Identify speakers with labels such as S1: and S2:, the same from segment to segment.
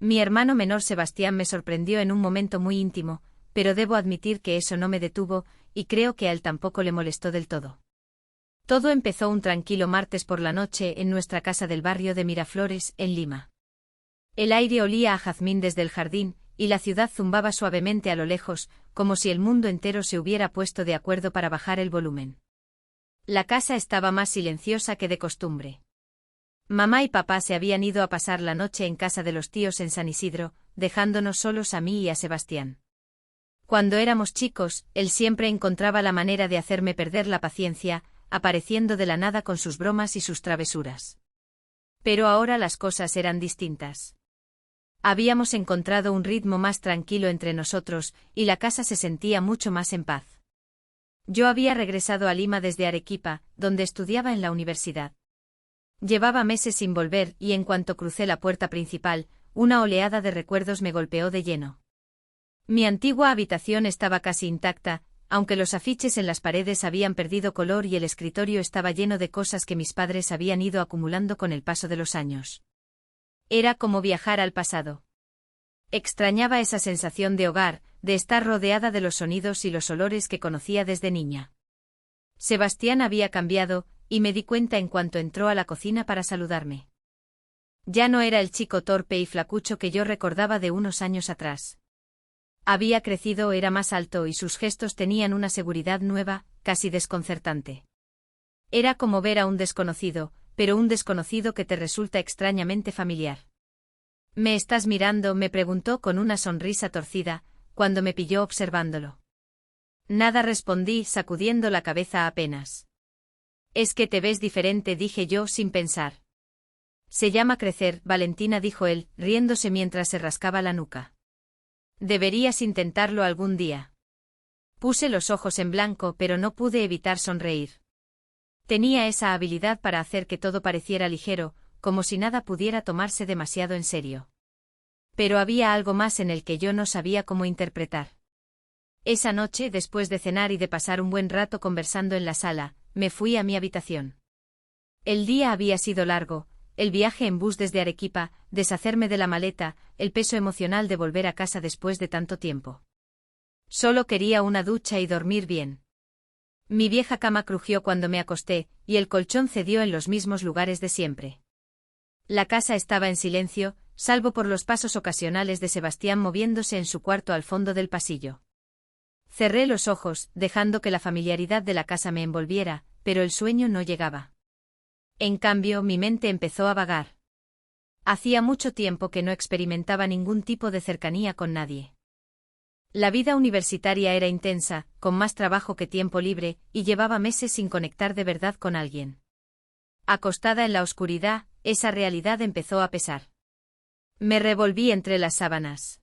S1: Mi hermano menor Sebastián me sorprendió en un momento muy íntimo, pero debo admitir que eso no me detuvo, y creo que a él tampoco le molestó del todo. Todo empezó un tranquilo martes por la noche en nuestra casa del barrio de Miraflores, en Lima. El aire olía a jazmín desde el jardín, y la ciudad zumbaba suavemente a lo lejos, como si el mundo entero se hubiera puesto de acuerdo para bajar el volumen. La casa estaba más silenciosa que de costumbre. Mamá y papá se habían ido a pasar la noche en casa de los tíos en San Isidro, dejándonos solos a mí y a Sebastián. Cuando éramos chicos, él siempre encontraba la manera de hacerme perder la paciencia, apareciendo de la nada con sus bromas y sus travesuras. Pero ahora las cosas eran distintas. Habíamos encontrado un ritmo más tranquilo entre nosotros, y la casa se sentía mucho más en paz. Yo había regresado a Lima desde Arequipa, donde estudiaba en la universidad. Llevaba meses sin volver y en cuanto crucé la puerta principal, una oleada de recuerdos me golpeó de lleno. Mi antigua habitación estaba casi intacta, aunque los afiches en las paredes habían perdido color y el escritorio estaba lleno de cosas que mis padres habían ido acumulando con el paso de los años. Era como viajar al pasado. Extrañaba esa sensación de hogar, de estar rodeada de los sonidos y los olores que conocía desde niña. Sebastián había cambiado, y me di cuenta en cuanto entró a la cocina para saludarme. Ya no era el chico torpe y flacucho que yo recordaba de unos años atrás. Había crecido, era más alto y sus gestos tenían una seguridad nueva, casi desconcertante. Era como ver a un desconocido, pero un desconocido que te resulta extrañamente familiar. ¿Me estás mirando?, me preguntó con una sonrisa torcida, cuando me pilló observándolo. Nada, respondí, sacudiendo la cabeza apenas. Es que te ves diferente, dije yo sin pensar. Se llama crecer, Valentina, dijo él, riéndose mientras se rascaba la nuca. Deberías intentarlo algún día. Puse los ojos en blanco, pero no pude evitar sonreír. Tenía esa habilidad para hacer que todo pareciera ligero, como si nada pudiera tomarse demasiado en serio. Pero había algo más en el que yo no sabía cómo interpretar. Esa noche, después de cenar y de pasar un buen rato conversando en la sala, me fui a mi habitación. El día había sido largo, el viaje en bus desde Arequipa, deshacerme de la maleta, el peso emocional de volver a casa después de tanto tiempo. Solo quería una ducha y dormir bien. Mi vieja cama crujió cuando me acosté, y el colchón cedió en los mismos lugares de siempre. La casa estaba en silencio, salvo por los pasos ocasionales de Sebastián moviéndose en su cuarto al fondo del pasillo. Cerré los ojos, dejando que la familiaridad de la casa me envolviera, pero el sueño no llegaba. En cambio, mi mente empezó a vagar. Hacía mucho tiempo que no experimentaba ningún tipo de cercanía con nadie. La vida universitaria era intensa, con más trabajo que tiempo libre, y llevaba meses sin conectar de verdad con alguien. Acostada en la oscuridad, esa realidad empezó a pesar. Me revolví entre las sábanas.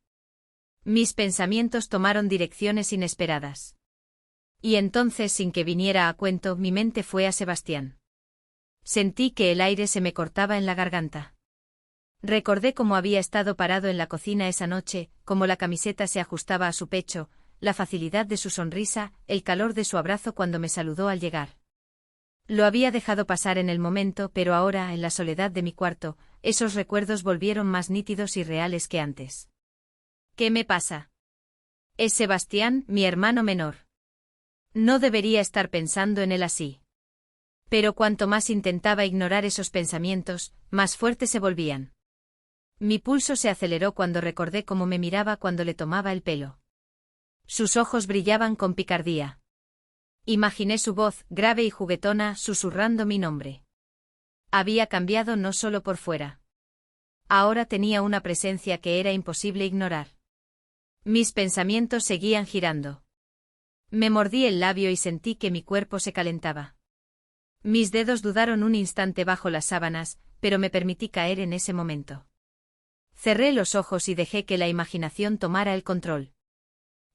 S1: Mis pensamientos tomaron direcciones inesperadas. Y entonces, sin que viniera a cuento, mi mente fue a Sebastián. Sentí que el aire se me cortaba en la garganta. Recordé cómo había estado parado en la cocina esa noche, cómo la camiseta se ajustaba a su pecho, la facilidad de su sonrisa, el calor de su abrazo cuando me saludó al llegar. Lo había dejado pasar en el momento, pero ahora, en la soledad de mi cuarto, esos recuerdos volvieron más nítidos y reales que antes. ¿Qué me pasa? Es Sebastián, mi hermano menor. No debería estar pensando en él así. Pero cuanto más intentaba ignorar esos pensamientos, más fuertes se volvían. Mi pulso se aceleró cuando recordé cómo me miraba cuando le tomaba el pelo. Sus ojos brillaban con picardía. Imaginé su voz, grave y juguetona, susurrando mi nombre. Había cambiado no solo por fuera. Ahora tenía una presencia que era imposible ignorar. Mis pensamientos seguían girando. Me mordí el labio y sentí que mi cuerpo se calentaba. Mis dedos dudaron un instante bajo las sábanas, pero me permití caer en ese momento. Cerré los ojos y dejé que la imaginación tomara el control.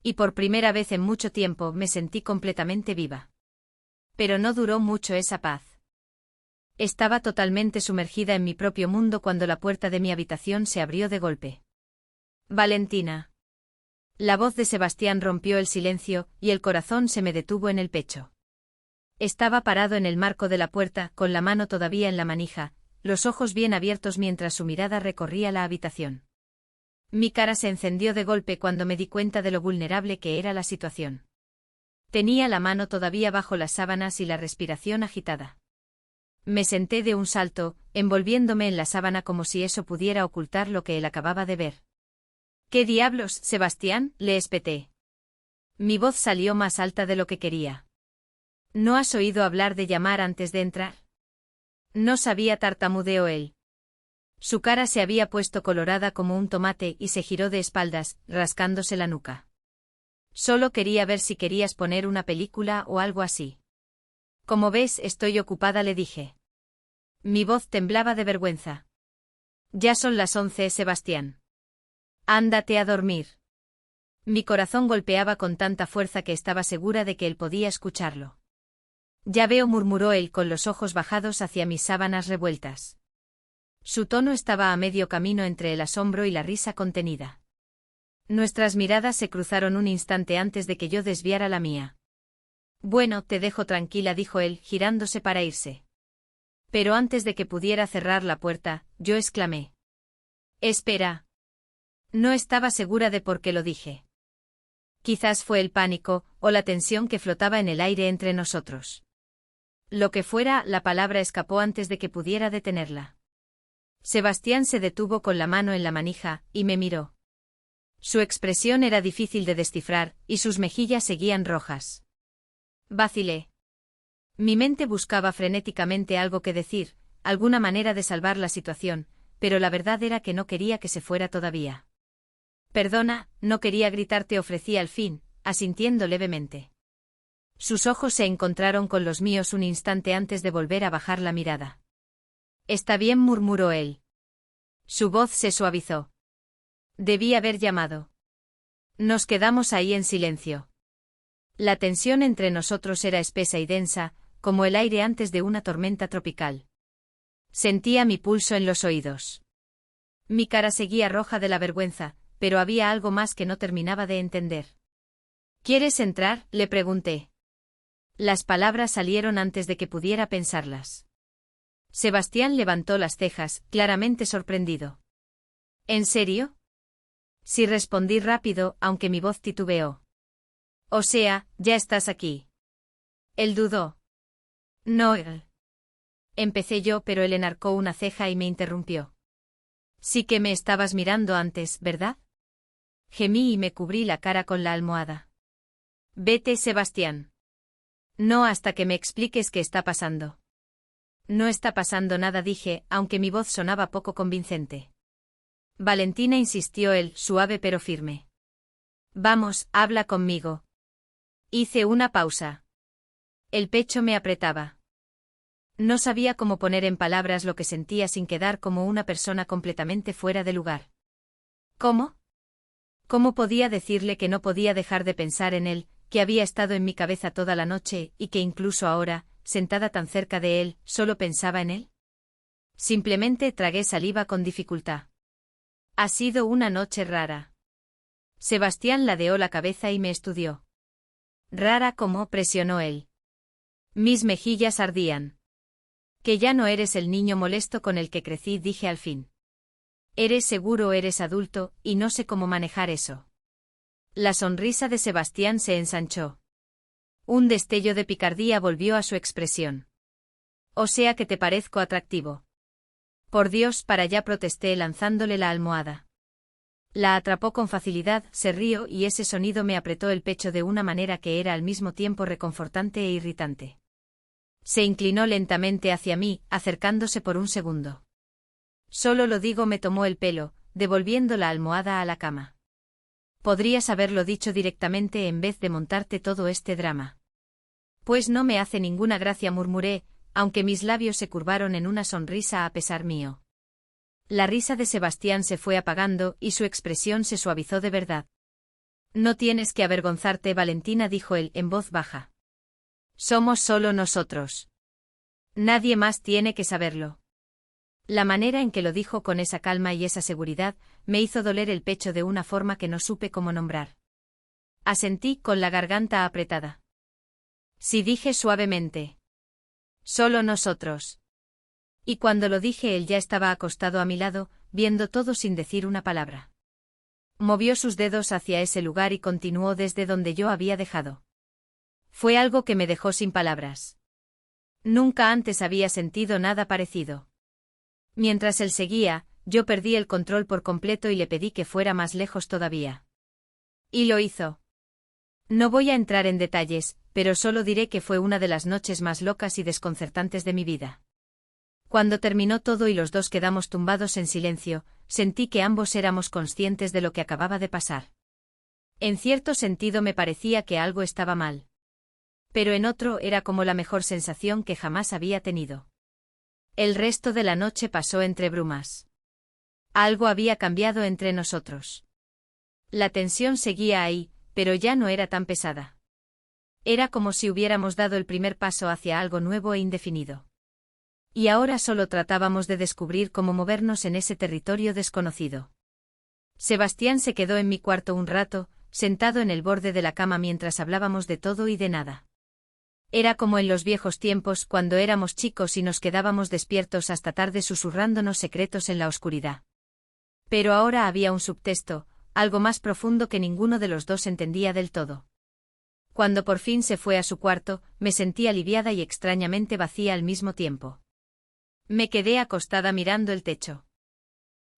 S1: Y por primera vez en mucho tiempo me sentí completamente viva. Pero no duró mucho esa paz. Estaba totalmente sumergida en mi propio mundo cuando la puerta de mi habitación se abrió de golpe. Valentina. La voz de Sebastián rompió el silencio, y el corazón se me detuvo en el pecho. Estaba parado en el marco de la puerta, con la mano todavía en la manija, los ojos bien abiertos mientras su mirada recorría la habitación. Mi cara se encendió de golpe cuando me di cuenta de lo vulnerable que era la situación. Tenía la mano todavía bajo las sábanas y la respiración agitada. Me senté de un salto, envolviéndome en la sábana como si eso pudiera ocultar lo que él acababa de ver. ¿Qué diablos, Sebastián?, le espeté. Mi voz salió más alta de lo que quería. ¿No has oído hablar de llamar antes de entrar? No sabía, tartamudeó él. Su cara se había puesto colorada como un tomate y se giró de espaldas, rascándose la nuca. Solo quería ver si querías poner una película o algo así. Como ves, estoy ocupada, le dije. Mi voz temblaba de vergüenza. Ya son las 11, Sebastián. Ándate a dormir. Mi corazón golpeaba con tanta fuerza que estaba segura de que él podía escucharlo. Ya veo, murmuró él con los ojos bajados hacia mis sábanas revueltas. Su tono estaba a medio camino entre el asombro y la risa contenida. Nuestras miradas se cruzaron un instante antes de que yo desviara la mía. Bueno, te dejo tranquila, dijo él, girándose para irse. Pero antes de que pudiera cerrar la puerta, yo exclamé. Espera. No estaba segura de por qué lo dije. Quizás fue el pánico, o la tensión que flotaba en el aire entre nosotros. Lo que fuera, la palabra escapó antes de que pudiera detenerla. Sebastián se detuvo con la mano en la manija, y me miró. Su expresión era difícil de descifrar, y sus mejillas seguían rojas. Vacilé. Mi mente buscaba frenéticamente algo que decir, alguna manera de salvar la situación, pero la verdad era que no quería que se fuera todavía. Perdona, no quería gritarte, ofrecí al fin, asintiendo levemente. Sus ojos se encontraron con los míos un instante antes de volver a bajar la mirada. Está bien, murmuró él. Su voz se suavizó. Debí haber llamado. Nos quedamos ahí en silencio. La tensión entre nosotros era espesa y densa, como el aire antes de una tormenta tropical. Sentía mi pulso en los oídos. Mi cara seguía roja de la vergüenza, pero había algo más que no terminaba de entender. ¿Quieres entrar?, le pregunté. Las palabras salieron antes de que pudiera pensarlas. Sebastián levantó las cejas, claramente sorprendido. ¿En serio? Sí, respondí rápido, aunque mi voz titubeó. O sea, ya estás aquí. Él dudó. No. Empecé yo, pero él enarcó una ceja y me interrumpió. Sí que me estabas mirando antes, ¿verdad? Gemí y me cubrí la cara con la almohada. Vete, Sebastián. No hasta que me expliques qué está pasando. No está pasando nada, dije, aunque mi voz sonaba poco convincente. Valentina, insistió él, suave pero firme. Vamos, habla conmigo. Hice una pausa. El pecho me apretaba. No sabía cómo poner en palabras lo que sentía sin quedar como una persona completamente fuera de lugar. ¿Cómo? ¿Cómo podía decirle que no podía dejar de pensar en él, que había estado en mi cabeza toda la noche y que incluso ahora, sentada tan cerca de él, solo pensaba en él? Simplemente tragué saliva con dificultad. Ha sido una noche rara. Sebastián ladeó la cabeza y me estudió. Rara como, presionó él. Mis mejillas ardían. Que ya no eres el niño molesto con el que crecí, dije al fin. Eres seguro, eres adulto, y no sé cómo manejar eso. La sonrisa de Sebastián se ensanchó. Un destello de picardía volvió a su expresión. O sea que te parezco atractivo. Por Dios, para allá, protesté lanzándole la almohada. La atrapó con facilidad, se rió y ese sonido me apretó el pecho de una manera que era al mismo tiempo reconfortante e irritante. Se inclinó lentamente hacia mí, acercándose por un segundo. Solo lo digo, me tomó el pelo, devolviendo la almohada a la cama. Podrías haberlo dicho directamente en vez de montarte todo este drama. Pues no me hace ninguna gracia, murmuré, aunque mis labios se curvaron en una sonrisa a pesar mío. La risa de Sebastián se fue apagando y su expresión se suavizó de verdad. No tienes que avergonzarte, Valentina, dijo él en voz baja. Somos solo nosotros. Nadie más tiene que saberlo. La manera en que lo dijo con esa calma y esa seguridad me hizo doler el pecho de una forma que no supe cómo nombrar. Asentí con la garganta apretada. Sí, dije suavemente. Solo nosotros. Y cuando lo dije él ya estaba acostado a mi lado, viendo todo sin decir una palabra. Movió sus dedos hacia ese lugar y continuó desde donde yo había dejado. Fue algo que me dejó sin palabras. Nunca antes había sentido nada parecido. Mientras él seguía, yo perdí el control por completo y le pedí que fuera más lejos todavía. Y lo hizo. No voy a entrar en detalles, pero solo diré que fue una de las noches más locas y desconcertantes de mi vida. Cuando terminó todo y los dos quedamos tumbados en silencio, sentí que ambos éramos conscientes de lo que acababa de pasar. En cierto sentido me parecía que algo estaba mal. Pero en otro era como la mejor sensación que jamás había tenido. El resto de la noche pasó entre brumas. Algo había cambiado entre nosotros. La tensión seguía ahí, pero ya no era tan pesada. Era como si hubiéramos dado el primer paso hacia algo nuevo e indefinido. Y ahora solo tratábamos de descubrir cómo movernos en ese territorio desconocido. Sebastián se quedó en mi cuarto un rato, sentado en el borde de la cama mientras hablábamos de todo y de nada. Era como en los viejos tiempos cuando éramos chicos y nos quedábamos despiertos hasta tarde susurrándonos secretos en la oscuridad. Pero ahora había un subtexto, algo más profundo que ninguno de los dos entendía del todo. Cuando por fin se fue a su cuarto, me sentí aliviada y extrañamente vacía al mismo tiempo. Me quedé acostada mirando el techo.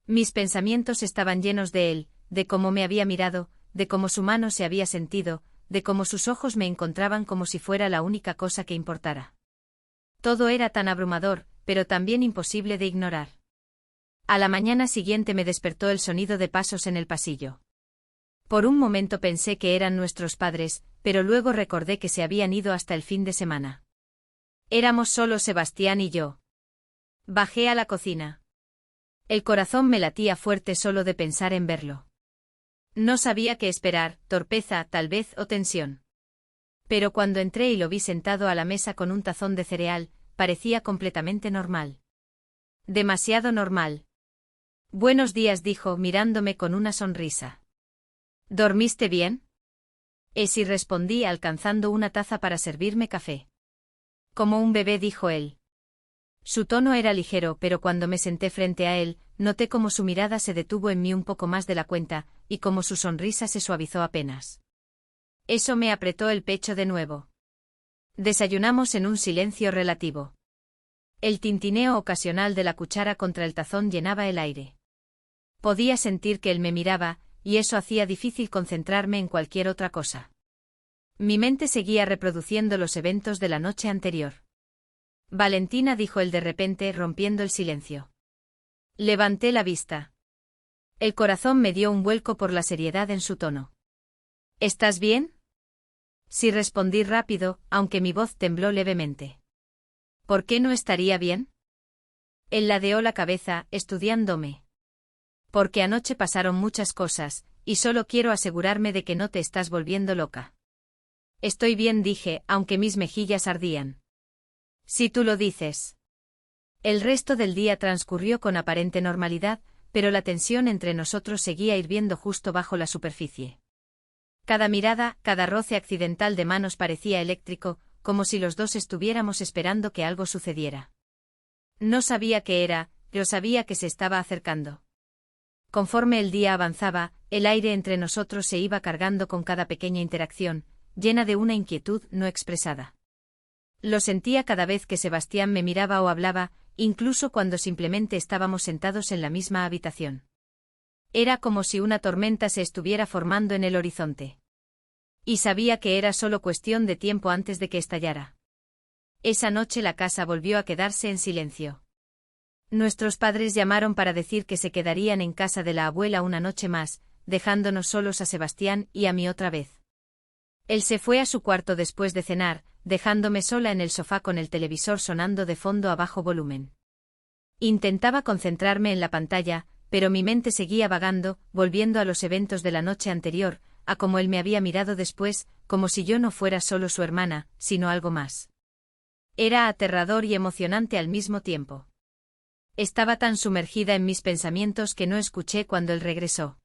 S1: Mis pensamientos estaban llenos de él, de cómo me había mirado, de cómo su mano se había sentido, de cómo sus ojos me encontraban como si fuera la única cosa que importara. Todo era tan abrumador, pero también imposible de ignorar. A la mañana siguiente me despertó el sonido de pasos en el pasillo. Por un momento pensé que eran nuestros padres, pero luego recordé que se habían ido hasta el fin de semana. Éramos solo Sebastián y yo. Bajé a la cocina. El corazón me latía fuerte solo de pensar en verlo. No sabía qué esperar, torpeza, tal vez, o tensión. Pero cuando entré y lo vi sentado a la mesa con un tazón de cereal, parecía completamente normal. Demasiado normal. Buenos días, dijo, mirándome con una sonrisa. ¿Dormiste bien? Sí, respondí, alcanzando una taza para servirme café. Como un bebé, dijo él. Su tono era ligero, pero cuando me senté frente a él, noté cómo su mirada se detuvo en mí un poco más de la cuenta, y cómo su sonrisa se suavizó apenas. Eso me apretó el pecho de nuevo. Desayunamos en un silencio relativo. El tintineo ocasional de la cuchara contra el tazón llenaba el aire. Podía sentir que él me miraba, y eso hacía difícil concentrarme en cualquier otra cosa. Mi mente seguía reproduciendo los eventos de la noche anterior. Valentina, dijo él de repente, rompiendo el silencio. Levanté la vista. El corazón me dio un vuelco por la seriedad en su tono. ¿Estás bien? Sí, respondí rápido, aunque mi voz tembló levemente. ¿Por qué no estaría bien? Él ladeó la cabeza, estudiándome. Porque anoche pasaron muchas cosas, y solo quiero asegurarme de que no te estás volviendo loca. Estoy bien, dije, aunque mis mejillas ardían. Si tú lo dices. El resto del día transcurrió con aparente normalidad, pero la tensión entre nosotros seguía hirviendo justo bajo la superficie. Cada mirada, cada roce accidental de manos parecía eléctrico, como si los dos estuviéramos esperando que algo sucediera. No sabía qué era, pero sabía que se estaba acercando. Conforme el día avanzaba, el aire entre nosotros se iba cargando con cada pequeña interacción, llena de una inquietud no expresada. Lo sentía cada vez que Sebastián me miraba o hablaba, incluso cuando simplemente estábamos sentados en la misma habitación. Era como si una tormenta se estuviera formando en el horizonte. Y sabía que era solo cuestión de tiempo antes de que estallara. Esa noche la casa volvió a quedarse en silencio. Nuestros padres llamaron para decir que se quedarían en casa de la abuela una noche más, dejándonos solos a Sebastián y a mí otra vez. Él se fue a su cuarto después de cenar, dejándome sola en el sofá con el televisor sonando de fondo a bajo volumen. Intentaba concentrarme en la pantalla, pero mi mente seguía vagando, volviendo a los eventos de la noche anterior, a cómo él me había mirado después, como si yo no fuera solo su hermana, sino algo más. Era aterrador y emocionante al mismo tiempo. Estaba tan sumergida en mis pensamientos que no escuché cuando él regresó.